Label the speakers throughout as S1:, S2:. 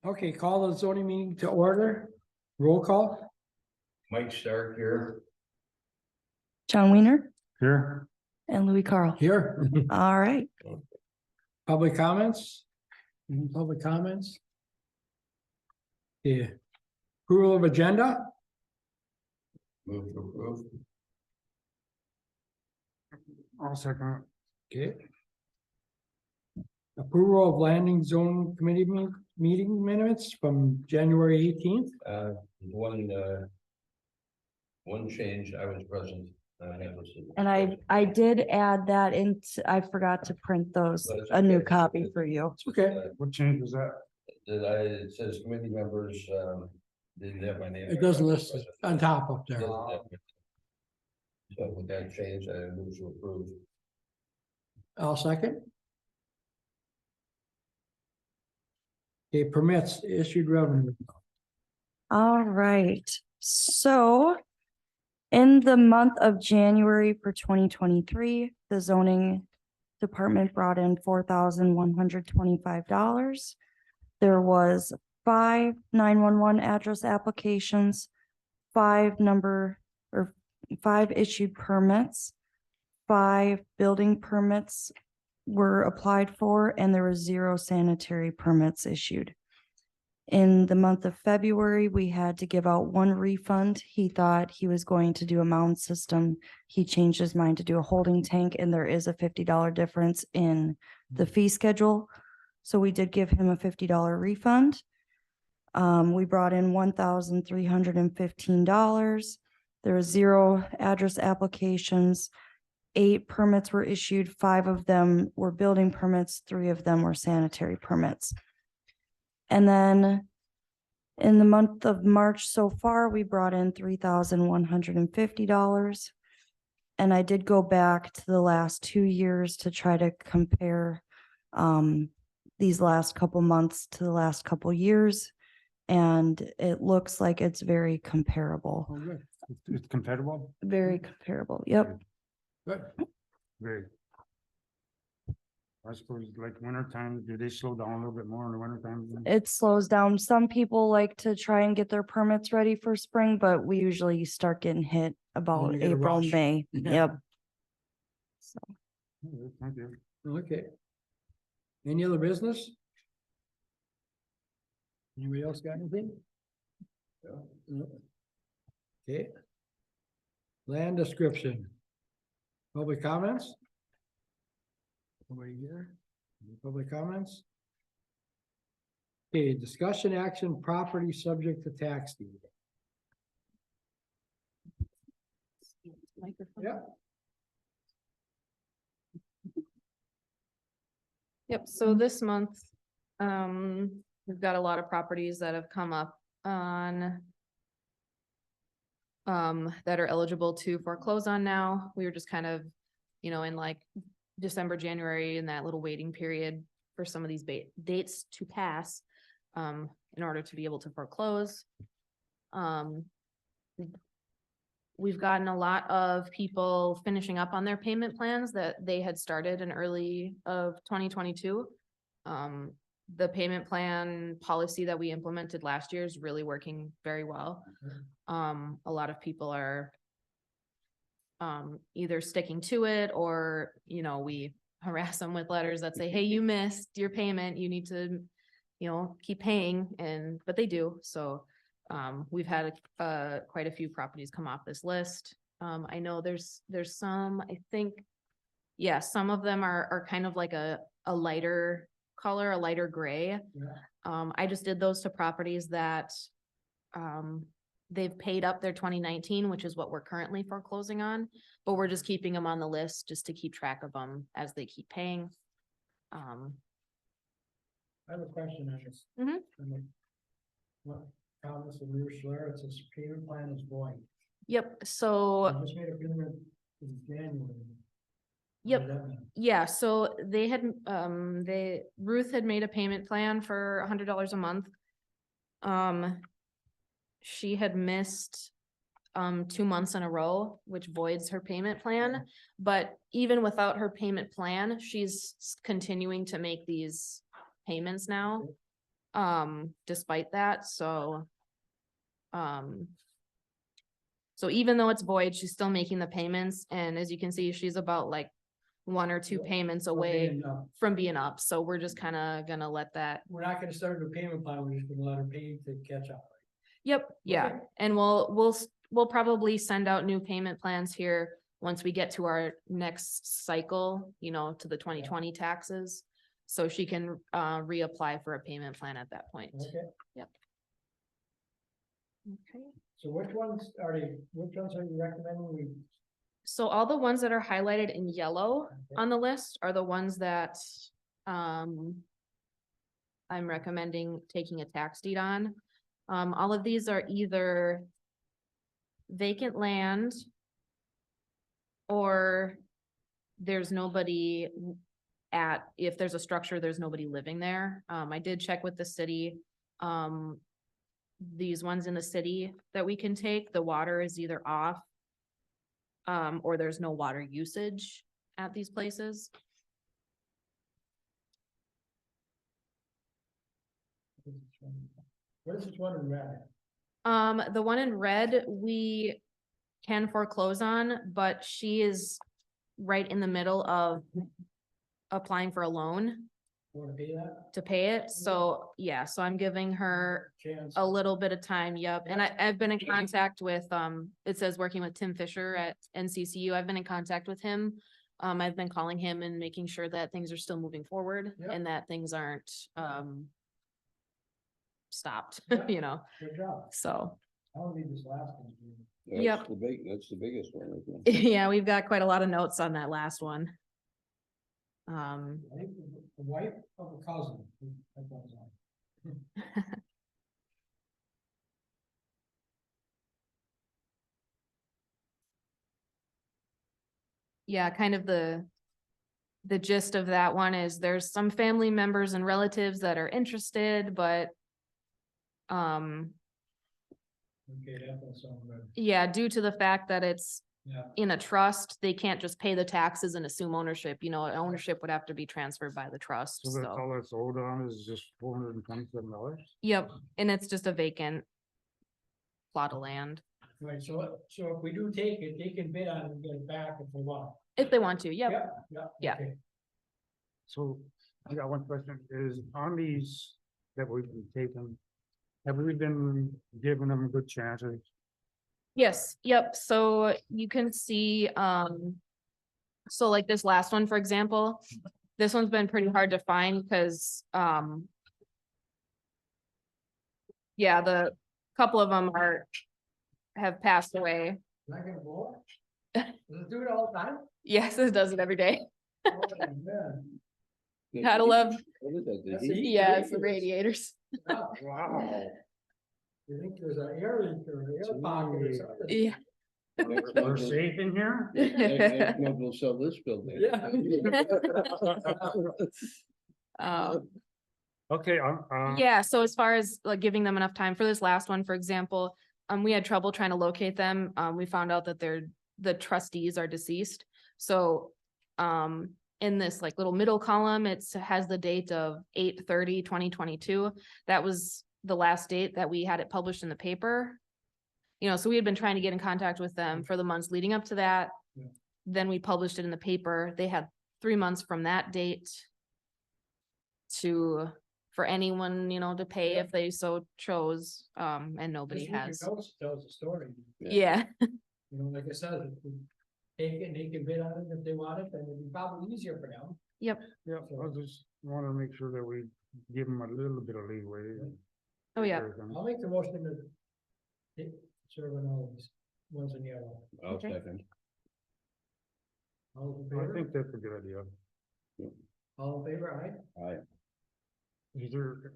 S1: Okay, call the zoning meeting to order. Roll call.
S2: Mike Stark here.
S3: John Wiener
S1: Here.
S3: and Louis Carl.
S1: Here.
S3: All right.
S1: Public comments? Any public comments? Yeah. Approval of agenda?
S2: Move to approve.
S1: I'll second. Okay. Approval of landing zone committee meeting minutes from January 18th.
S2: One change, I was present.
S3: And I did add that in. I forgot to print those, a new copy for you.
S1: It's okay.
S4: What change was that?
S2: It says committee members, didn't have my name.
S1: It doesn't list it on top up there.
S2: So with that change, I move to approve.
S1: I'll second. Okay, permits issued revenue.
S3: All right. So in the month of January for 2023, the zoning department brought in $4,125. There was 5 911 address applications, 5 issued permits, 5 building permits were applied for, and there were 0 sanitary permits issued. In the month of February, we had to give out 1 refund. He thought he was going to do a mound system. He changed his mind to do a holding tank, and there is a $50 difference in the fee schedule. So we did give him a $50 refund. We brought in $1,315. There were 0 address applications. 8 permits were issued. 5 of them were building permits. 3 of them were sanitary permits. And then in the month of March so far, we brought in $3,150. And I did go back to the last 2 years to try to compare these last couple months to the last couple years. And it looks like it's very comparable.
S1: Oh, good.
S4: It's compatible?
S3: Very comparable. Yep.
S1: Good.
S4: Very. I suppose like winter time, do they slow down a little bit more in the winter time?
S3: It slows down. Some people like to try and get their permits ready for spring, but we usually start getting hit about
S1: you get a
S3: April,
S1: rush.
S3: May.
S1: Yeah.
S3: Yep. So,
S4: Thank you.
S1: Okay. Any other business? Anybody else got anything? No. Okay. Land description. Public comments? Nobody here? Any public comments? Okay, discussion action, property subject to tax deed. Yeah.
S5: Yep, so this month, we've got a lot of properties that have come up on that are eligible to foreclose on now. We were just kind of, in like December, January, in that little waiting period for some of these dates to pass in order to be able to foreclose. We've gotten a lot of people finishing up on their payment plans that they had started in early of 2022. The payment plan policy that we implemented last year is really working very well. A lot of people are either sticking to it or, we harass them with letters that say, hey, you missed your payment. You need to, keep paying, but they do. So we've had quite a few properties come off this list. I know there's some, I think, yeah, some of them are kind of like a lighter color, a lighter gray.
S1: Yeah.
S5: I just did those to properties that they've paid up their 2019, which is what we're currently foreclosing on, but we're just keeping them on the list just to keep track of them as they keep paying.
S1: I have a question on this.
S5: Mhm.
S1: What, Thomas and Bruce Schler, it says payment plan is void.
S5: Yep,
S1: I
S5: so,
S1: just made a payment in January. What
S5: yep.
S1: does that mean?
S5: Yeah, so they had, Ruth had made a payment plan for $100 a month. She had missed 2 months in a row, which voids her payment plan. But even without her payment plan, she's continuing to make these payments now. despite that, so. So even though it's void, she's still making the payments, and as you can see, she's about like 1 or 2
S1: Yeah.
S5: payments
S1: Okay,
S5: away
S1: no,
S5: from being up, so we're just kinda gonna let that.
S1: we're not gonna start a payment plan, we're just gonna let her pay to catch up.
S5: Yep, yeah,
S1: Okay.
S5: and we'll probably send out new payment plans here once we get to our next cycle, you know, to the 2020 taxes. So she can reapply for a payment plan at that point.
S1: Okay,
S5: Okay.
S1: so which ones are you recommending we?
S5: So all the ones that are highlighted in yellow
S1: Okay.
S5: on the list are the ones that I'm recommending taking a tax deed on. All of these are either vacant land or there's nobody if there's a structure, there's nobody living there. I did check with the city. These ones in the city that we can take, the water is either off or there's no water usage at these places.
S1: What is this one in red?
S5: The one in red, we can foreclose on, but she is right in the middle of applying for a loan
S1: Want to pay that?
S5: to pay it. So, yeah, so I'm giving her
S1: Chance.
S5: a little bit of time, yep, and I've been in contact with, it says working with Tim Fisher at NCCU, I've been in contact with him. I've been calling him and making sure that things are still moving forward
S1: Yep.
S5: and that things aren't, stopped,
S1: Yep.
S5: you know,
S1: Good job.
S5: so,
S1: I'll leave this last one.
S5: Yep.
S2: That's the biggest one, isn't it?
S5: yeah, we've got quite a lot of notes on that last one.
S1: The wife of a cousin. That goes on.
S5: Yeah, kind of the gist of that one is there's some family members and relatives that are interested, but
S1: Okay, that does sound good.
S5: yeah, due to the fact that it's
S1: Yeah.
S5: in a trust, they can't just pay the taxes and assume ownership, you know, ownership would have to be transferred by the trust,
S4: So that's
S5: so.
S4: all that's owed on is just $427?
S5: Yep, and it's just a vacant plot of land,
S1: Right, so if we do take it, they can bid on it and get it back if they want.
S5: if they want to, yep. Yeah.
S1: Okay.
S4: So I got one question, is on these that we've been taking, have we been giving them good chances?
S5: Yes, yep, so you can see, so like this last one, for example, this one's been pretty hard to find because, yeah, the couple of them have passed away.
S1: Not gonna blow it? Does it do it all the time?
S5: Yes, it does it every day.
S1: Oh, man.
S5: Gotta love,
S2: What is that?
S1: That's
S2: The heat?
S1: the-
S5: yeah, it's the radiators.
S1: Wow.
S4: Wow.
S1: You think there's an air leak or an air pocket or something?
S5: Yeah.
S2: Next
S4: We're
S2: month we'll-
S4: safe in here?
S2: next month we'll sell this building.
S1: Yeah.
S4: Okay,
S5: Yeah, so as far as like giving them enough time for this last one, for example, we had trouble trying to locate them. We found out that the trustees are deceased. So, in this like little middle column, has the date of 8/30/2022. That was the last date that we had it published in the paper. You know, so we had been trying to get in contact with them for the months leading up to that.
S1: Yeah.
S5: Then we published it in the paper. They had 3 months from that date for anyone, you know, to pay
S1: Yeah.
S5: if they so chose, and nobody
S1: Just read your
S5: has.
S1: notes, tells the story.
S5: Yeah,
S1: You know, like I said, if we take it and they can bid on it if they want it, then it'd be probably easier for them.
S4: yeah, I just wanna make sure that we give them a little bit of leeway.
S5: oh, yeah,
S1: I'll make the motion to serve on all these ones in yellow.
S2: I'll
S5: Okay.
S2: second.
S1: All in
S4: I
S1: favor?
S4: think that's a good idea.
S1: All in favor, aye?
S2: Aye.
S4: Is there,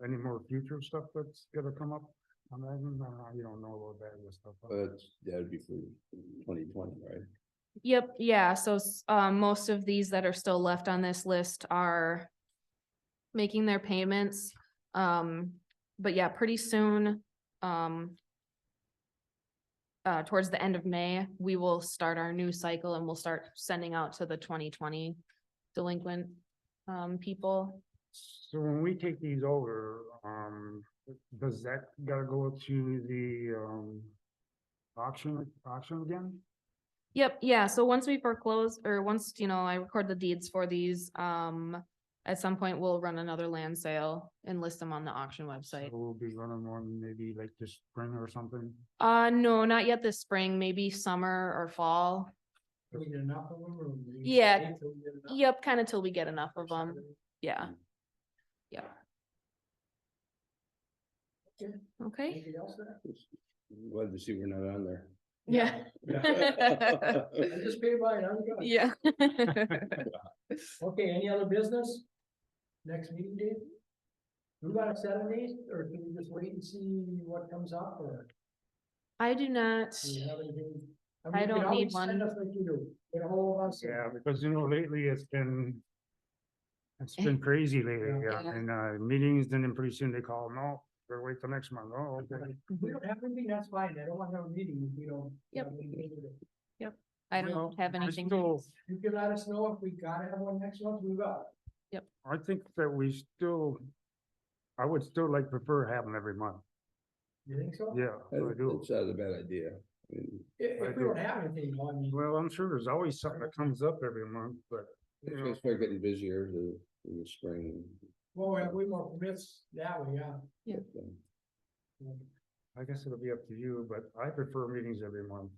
S4: any more future stuff that's gonna come up? I imagine, you don't know about that and stuff. huh?
S2: But that'd be for 2020, right?
S5: yep, yeah, so, most of these that are still left on this list are making their payments. But yeah, pretty soon, towards the end of May, we will start our new cycle and we'll start sending out to the 2020 delinquent, people.
S4: So when we take these over, does that gotta go to the, auction again?
S5: Yep, yeah, so once we foreclose, or once, I record the deeds for these, at some point we'll run another land sale and list them on the auction
S4: So
S5: website.
S4: we'll be running one maybe like this spring or something?
S5: No, not yet this spring, maybe summer or fall.
S1: Do we get enough of them or? we
S5: Yeah.
S1: wait till we get enough?
S5: Yep, kind of till we get enough of them, yeah. Yeah.
S1: Okay.
S5: Okay,
S1: Anything else there?
S2: Glad to see we're not on there.
S5: yeah.
S1: I just paid by it, I'm good.
S5: Yeah.
S1: Okay, any other business? Next meeting date? We got a 7 days, or can we just wait and see what comes up, or
S5: I do not,
S1: do you have anything?
S5: I
S1: mean, you
S5: don't
S1: can
S5: need
S1: always send
S5: one.
S1: us like you do, get a hold of us.
S4: Yeah, because lately it's been crazy lately, yeah,
S5: Yeah.
S4: and, meetings, and then pretty soon they call, no, we'll wait till next month, oh, okay.
S1: If we don't have anything, that's fine, I don't want to have a meeting if we don't.
S5: Yep.
S1: have anything to do.
S5: I don't
S4: Well,
S5: have
S4: I
S5: anything.
S4: still-
S1: You can let us know if we gotta have one next month, we will.
S4: I think that I would still like prefer having every month,
S1: You think so?
S4: yeah, I do.
S2: It's not a bad idea. I mean,
S1: If
S4: I
S1: we
S4: do.
S1: don't have anything, I mean,
S4: Well, I'm sure there's always something that comes up every month, but,
S2: it's
S4: you
S2: gonna
S4: know,
S2: start getting busier in the spring.
S1: well, we have way more permits that way, yeah.
S2: but,
S4: I guess it'll be up to you, but I prefer meetings every month.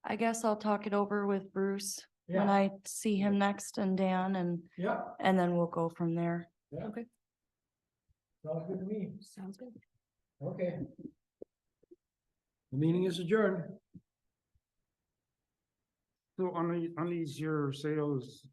S3: I guess I'll talk it over with Bruce when
S1: Yeah,
S3: I see him next and Dan
S1: yeah,
S3: and then we'll go from there.
S1: yeah.
S5: Okay.
S1: Sounds good to me,
S5: Sounds good.
S1: okay. The meeting is adjourned.
S4: So on these your sales,